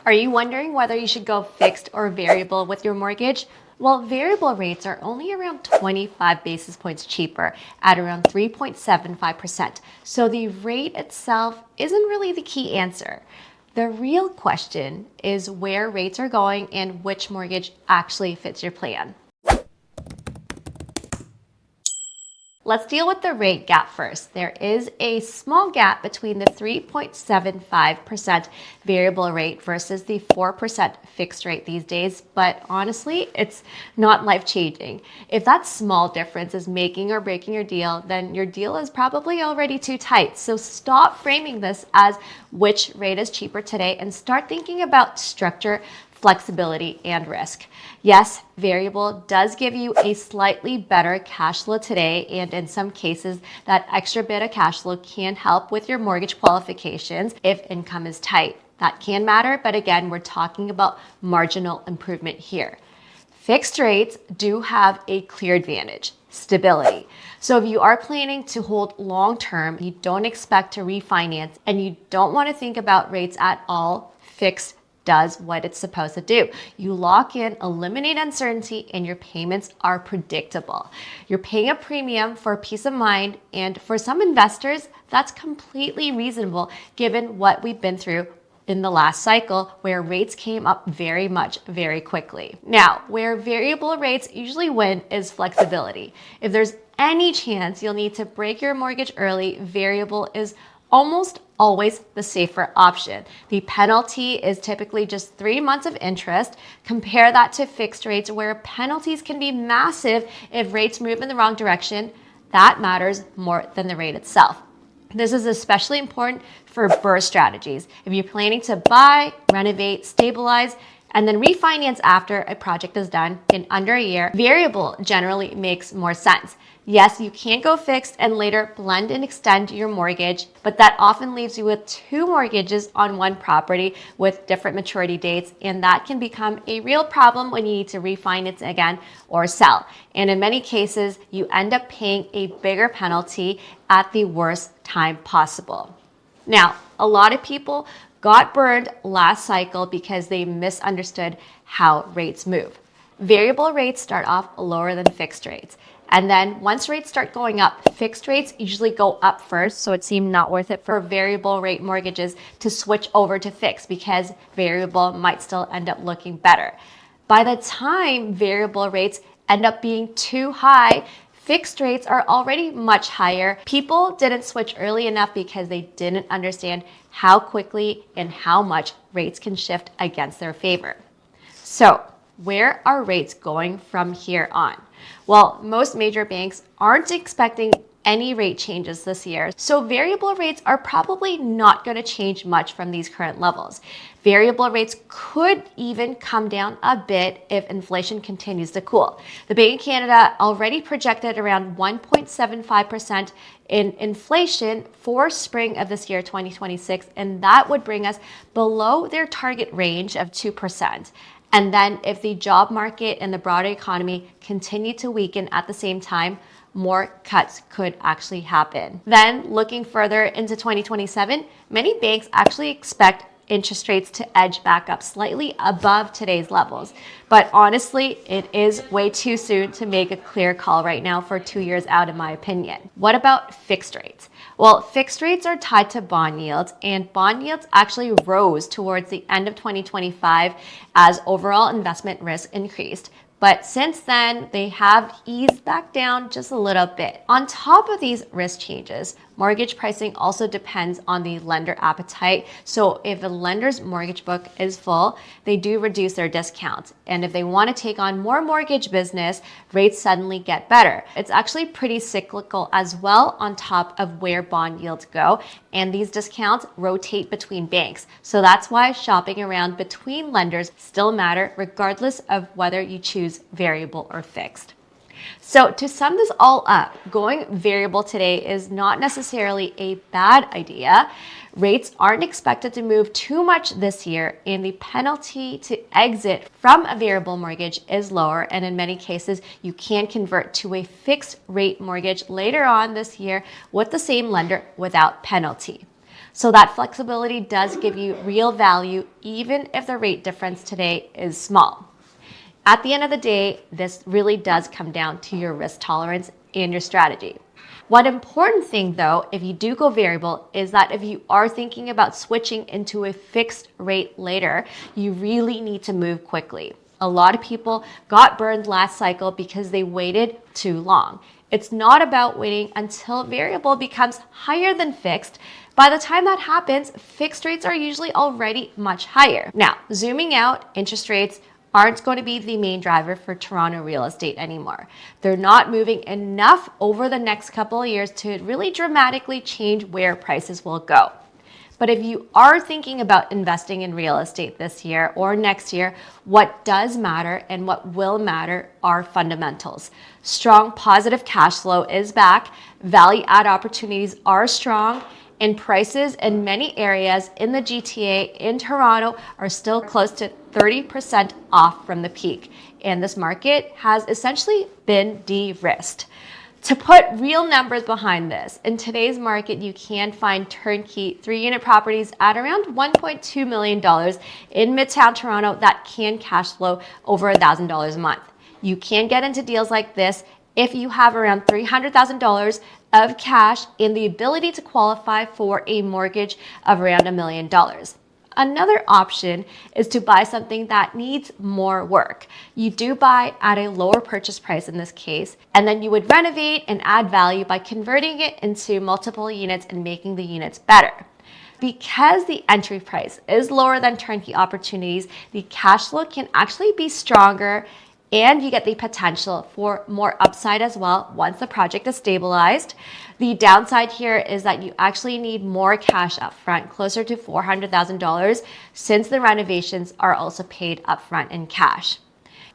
Are you wondering whether you should go fixed or variable with your mortgage? Well, variable rates are only around 25 basis points cheaper at around 3.75%. So the rate itself isn't really the key answer. The real question is where rates are going and which mortgage actually fits your plan. Let's deal with the rate gap first. There is a small gap between the 3.75% variable rate versus the 4% fixed rate these days, but honestly, it's not life-changing. If that small difference is making or breaking your deal, then your deal is probably already too tight. So stop framing this as which rate is cheaper today and start thinking about structure, flexibility, and risk. Yes, variable does give you a slightly better cash flow today, and in some cases, that extra bit of cash flow can help with your mortgage qualifications if income is tight. That can matter, but again, we're talking about marginal improvement here. Fixed rates do have a clear advantage: stability. So if you are planning to hold long term, you don't expect to refinance, and you don't want to think about rates at all, fixed does what it's supposed to do. You lock in, eliminate uncertainty, and your payments are predictable. You're paying a premium for peace of mind, and for some investors, that's completely reasonable given what we've been through in the last cycle where rates came up very quickly. Now, where variable rates usually win is flexibility. If there's any chance you'll need to break your mortgage early, variable is almost always the safer option. The penalty is typically just 3 months of interest. Compare that to fixed rates where penalties can be massive if rates move in the wrong direction. That matters more than the rate itself. This is especially important for burst strategies. If you're planning to buy, renovate, stabilize, and then refinance after a project is done in under a year, variable generally makes more sense. Yes, you can go fixed and later blend and extend your mortgage, but that often leaves you with 2 mortgages on one property with different maturity dates, and that can become a real problem when you need to refinance again or sell. And in many cases, you end up paying a bigger penalty at the worst time possible. Now, a lot of people got burned last cycle because they misunderstood how rates move. Variable rates start off lower than fixed rates. And then once rates start going up, fixed rates usually go up first, so it seemed not worth it for variable rate mortgages to switch over to fixed because variable might still end up looking better. By the time variable rates end up being too high, fixed rates are already much higher. People didn't switch early enough because they didn't understand how quickly and how much rates can shift against their favor. So, where are rates going from here on? Well, most major banks aren't expecting any rate changes this year, so variable rates are probably not going to change much from these current levels. Variable rates could even come down a bit if inflation continues to cool. The Bank of Canada already projected around 1.75% in inflation for spring of this year, 2026, and that would bring us below their target range of 2%. And then if the job market and the broader economy continue to weaken at the same time, more cuts could actually happen. Then looking further into 2027, many banks actually expect interest rates to edge back up slightly above today's levels. But honestly, it is way too soon to make a clear call right now for 2 years out, in my opinion. What about fixed rates? Well, fixed rates are tied to bond yields, and bond yields actually rose towards the end of 2025 as overall investment risk increased. But since then, they have eased back down just a little bit. On top of these risk changes, mortgage pricing also depends on the lender appetite. So if a lender's mortgage book is full, they do reduce their discounts. And if they want to take on more mortgage business, rates suddenly get better. It's actually pretty cyclical as well on top of where bond yields go. And these discounts rotate between banks. So that's why shopping around between lenders still matter regardless of whether you choose variable or fixed. So to sum this all up, going variable today is not necessarily a bad idea. Rates aren't expected to move too much this year, and the penalty to exit from a variable mortgage is lower, and in many cases, you can convert to a fixed rate mortgage later on this year with the same lender without penalty. So that flexibility does give you real value, even if the rate difference today is small. At the end of the day, this really does come down to your risk tolerance and your strategy. One important thing though, if you do go variable, is that if you are thinking about switching into a fixed rate later, you really need to move quickly. A lot of people got burned last cycle because they waited too long. It's not about waiting until variable becomes higher than fixed. By the time that happens, fixed rates are usually already much higher. Now, zooming out, interest rates aren't going to be the main driver for Toronto real estate anymore. They're not moving enough over the next couple of years to really dramatically change where prices will go. But if you are thinking about investing in real estate this year or next year, what does matter and what will matter are fundamentals. Strong positive cash flow is back, value add opportunities are strong, and prices in many areas in the GTA in Toronto are still close to 30% off from the peak. And this market has essentially been de-risked. To put real numbers behind this, in today's market, you can find turnkey 3-unit properties at around $1.2 million in Midtown Toronto that can cash flow over $1,000 a month. You can get into deals like this if you have around $300,000 of cash and the ability to qualify for a mortgage of around $1 million. Another option is to buy something that needs more work. You do buy at a lower purchase price in this case, and then you would renovate and add value by converting it into multiple units and making the units better. Because the entry price is lower than turnkey opportunities, the cash flow can actually be stronger and you get the potential for more upside as well once the project is stabilized. The downside here is that you actually need more cash upfront, closer to $400,000, since the renovations are also paid upfront in cash.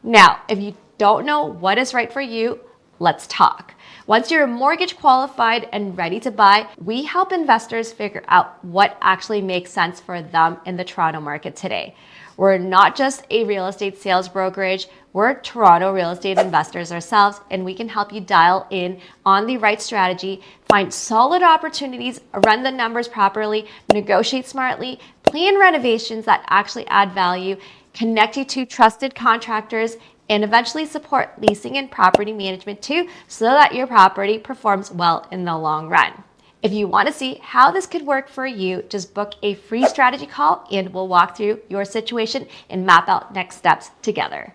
Now, if you don't know what is right for you, let's talk. Once you're mortgage qualified and ready to buy, we help investors figure out what actually makes sense for them in the Toronto market today. We're not just a real estate sales brokerage, we're Toronto real estate investors ourselves, and we can help you dial in on the right strategy, find solid opportunities, run the numbers properly, negotiate smartly, plan renovations that actually add value, connect you to trusted contractors, and eventually support leasing and property management too, so that your property performs well in the long run. If you want to see how this could work for you, just book a free strategy call and we'll walk through your situation and map out next steps together.